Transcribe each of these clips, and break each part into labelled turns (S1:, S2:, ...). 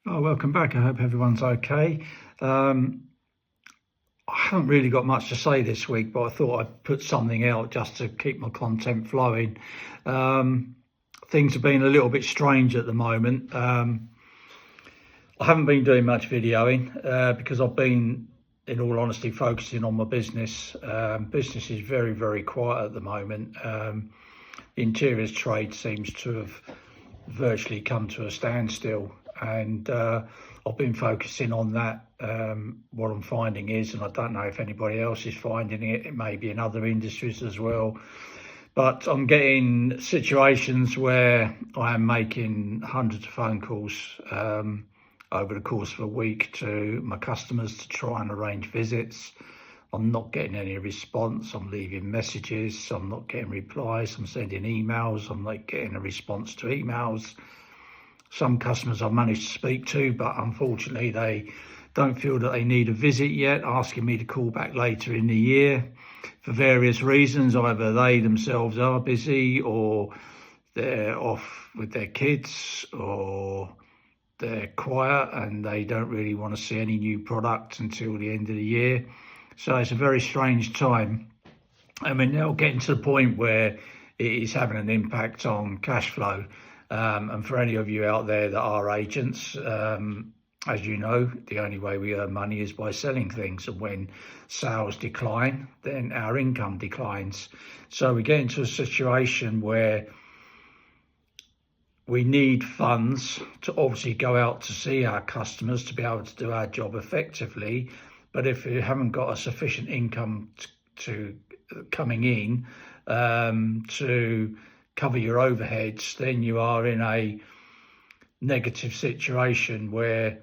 S1: Oh, welcome back. I hope everyone's okay. Um, I haven't really got much to say this week, but I thought I'd put something out just to keep my content flowing. Um, Things have been a little bit strange at the moment. I haven't been doing much videoing because I've been, in all honesty, focusing on my business. Business is very, very quiet at the moment. The interiors trade seems to have virtually come to a standstill, and I've been focusing on that. What I'm finding is, and I don't know if anybody else is finding it, it may be in other industries as well, but I'm getting situations where I am making hundreds of phone calls over the course of a week to my customers to try and arrange visits. I'm not getting any response. I'm leaving messages. I'm not getting replies. I'm sending emails. I'm not getting a response to emails. Some customers I've managed to speak to, but unfortunately they don't feel that they need a visit yet, asking me to call back later in the year for various reasons. Either they themselves are busy, or they're off with their kids, or they're quiet and they don't really want to see any new product until the end of the year. So it's a very strange time. I mean, now getting to the point where it is having an impact on cash flow. And for any of you out there that are agents, as you know, the only way we earn money is by selling things. And when sales decline, then our income declines. So we get into a situation where we need funds to obviously go out to see our customers to be able to do our job effectively. But if you haven't got a sufficient income to coming in to cover your overheads, then you are in a negative situation where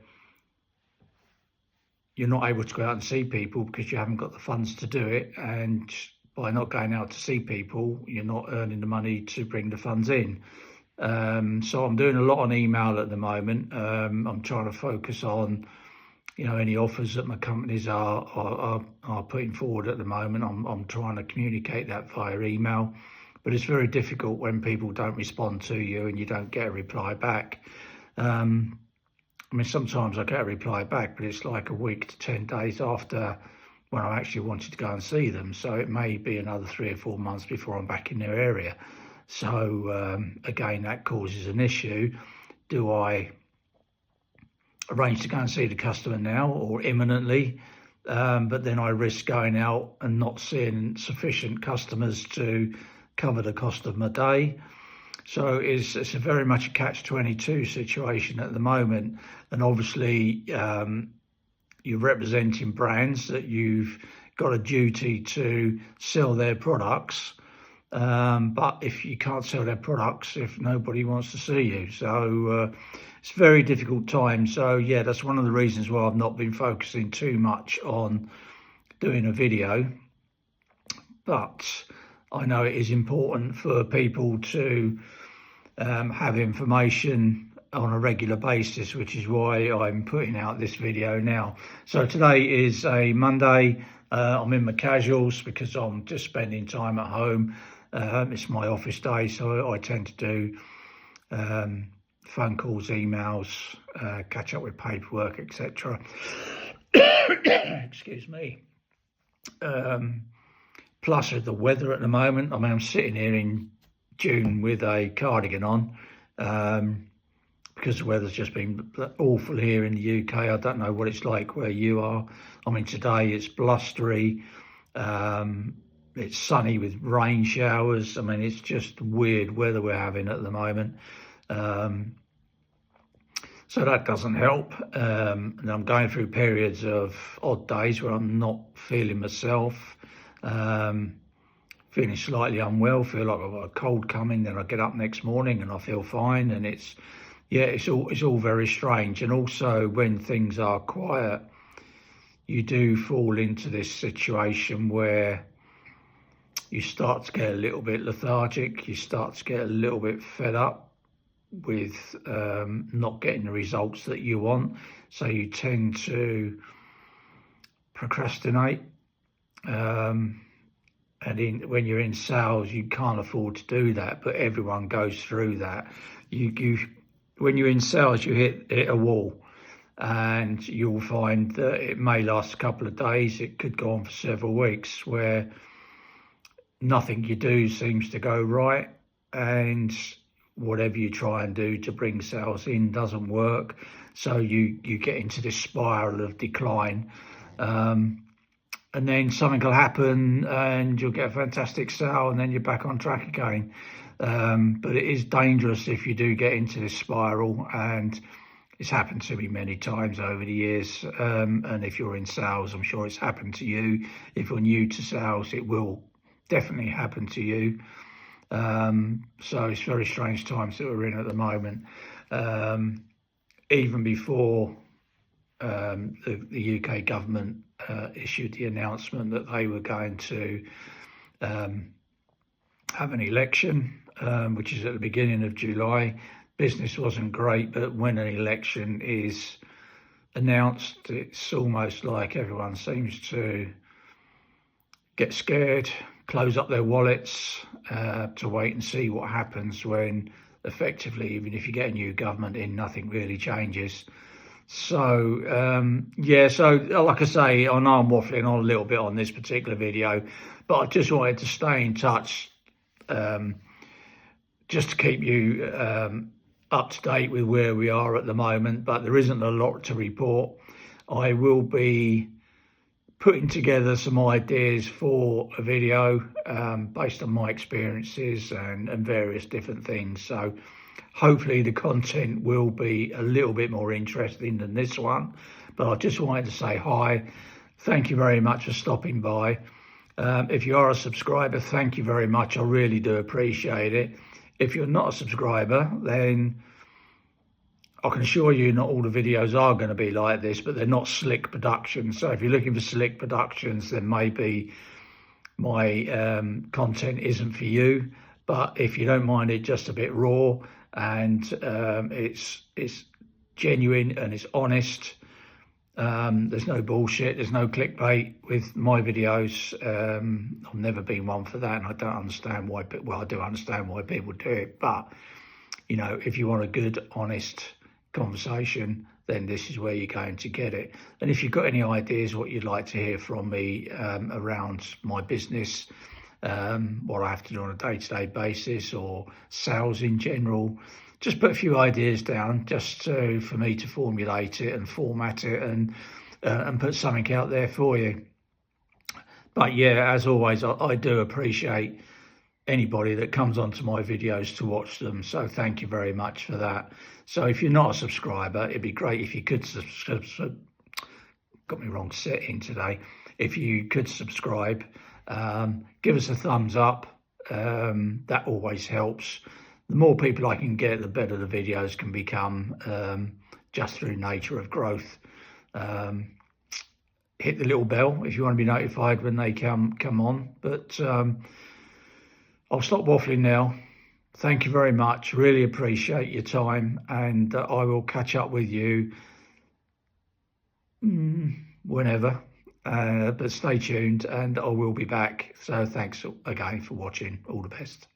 S1: you're not able to go out and see people because you haven't got the funds to do it. And by not going out to see people, you're not earning the money to bring the funds in. So I'm doing a lot on email at the moment. I'm trying to focus on, any offers that my companies are putting forward at the moment. I'm trying to communicate that via email, but it's very difficult when people don't respond to you and you don't get a reply back. Sometimes I get a reply back, but it's like a week to 10 days after when I actually wanted to go and see them. So it may be another 3 or 4 months before I'm back in their area. So again, that causes an issue. Do I arrange to go and see the customer now or imminently? But then I risk going out and not seeing sufficient customers to cover the cost of my day. So it's a very much a catch-22 situation at the moment. And obviously you're representing brands that you've got a duty to sell their products. But if you can't sell their products, if nobody wants to see you, so it's a very difficult time. So yeah, that's one of the reasons why I've not been focusing too much on doing a video. But I know it is important for people to have information on a regular basis, which is why I'm putting out this video now. So today is a Monday. I'm in my casuals because I'm just spending time at home. It's my office day, so I tend to do phone calls, emails, catch up with paperwork, etc. Excuse me. Plus with the weather at the moment, I'm sitting here in June with a cardigan on because the weather's just been awful here in the UK. I don't know what it's like where you are. Today it's blustery. It's sunny with rain showers. It's just weird weather we're having at the moment. So that doesn't help. And I'm going through periods of odd days where I'm not feeling myself, feeling slightly unwell, feel like I've got a cold coming, then I get up next morning and I feel fine. And it's all very strange. And also when things are quiet, you do fall into this situation where you start to get a little bit lethargic, you start to get a little bit fed up with not getting the results that you want. So you tend to procrastinate. And when you're in sales, you can't afford to do that, but everyone goes through that. When you're in sales, you hit a wall. and you'll find that it may last a couple of days. It could go on for several weeks, where nothing you do seems to go right, and whatever you try and do to bring sales in doesn't work. So you get into this spiral of decline. And then something will happen and you'll get a fantastic sale, and then you're back on track again. But it is dangerous if you do get into this spiral, and it's happened to me many times over the years. And if you're in sales, I'm sure it's happened to you. If you're new to sales, it will definitely happen to you. So it's very strange times that we're in at the moment. Even before the UK government issued the announcement that they were going to have an election, which is at the beginning of July. Business wasn't great, but when an election is announced, it's almost like everyone seems to get scared, close up their wallets to wait and see what happens, when effectively, even if you get a new government in, nothing really changes. So, so like I say, I know I'm waffling on a little bit on this particular video, but I just wanted to stay in touch, just to keep you up to date with where we are at the moment. But there isn't a lot to report. I will be putting together some ideas for a video based on my experiences and various different things. So hopefully the content will be a little bit more interesting than this one. But I just wanted to say hi. Thank you very much for stopping by. If you are a subscriber, thank you very much. I really do appreciate it. If you're not a subscriber, then I can assure you not all the videos are going to be like this, but they're not slick productions. So if you're looking for slick productions, then maybe my content isn't for you. But if you don't mind it just a bit raw, and it's genuine and it's honest, there's no bullshit, there's no clickbait with my videos. I've never been one for that, and I don't understand why. Well, I do understand why people do it, but you know, if you want a good, honest conversation, then this is where you're going to get it. And if you've got any ideas what you'd like to hear from me around my business, what I have to do on a day-to-day basis, or sales in general, just put a few ideas down, just for me to formulate it and format it and put something out there for you. But yeah, as always, I do appreciate anybody that comes onto my videos to watch them. So thank you very much for that. So if you're not a subscriber, it'd be great if you could subscribe. Got me wrong setting today. If you could subscribe, give us a thumbs up. That always helps. The more people I can get, the better the videos can become, just through nature of growth. Hit the little bell if you want to be notified when they come on. But I'll stop waffling now. Thank you very much. Really appreciate your time, and I will catch up with you whenever. But stay tuned, and I will be back. So thanks again for watching. All the best.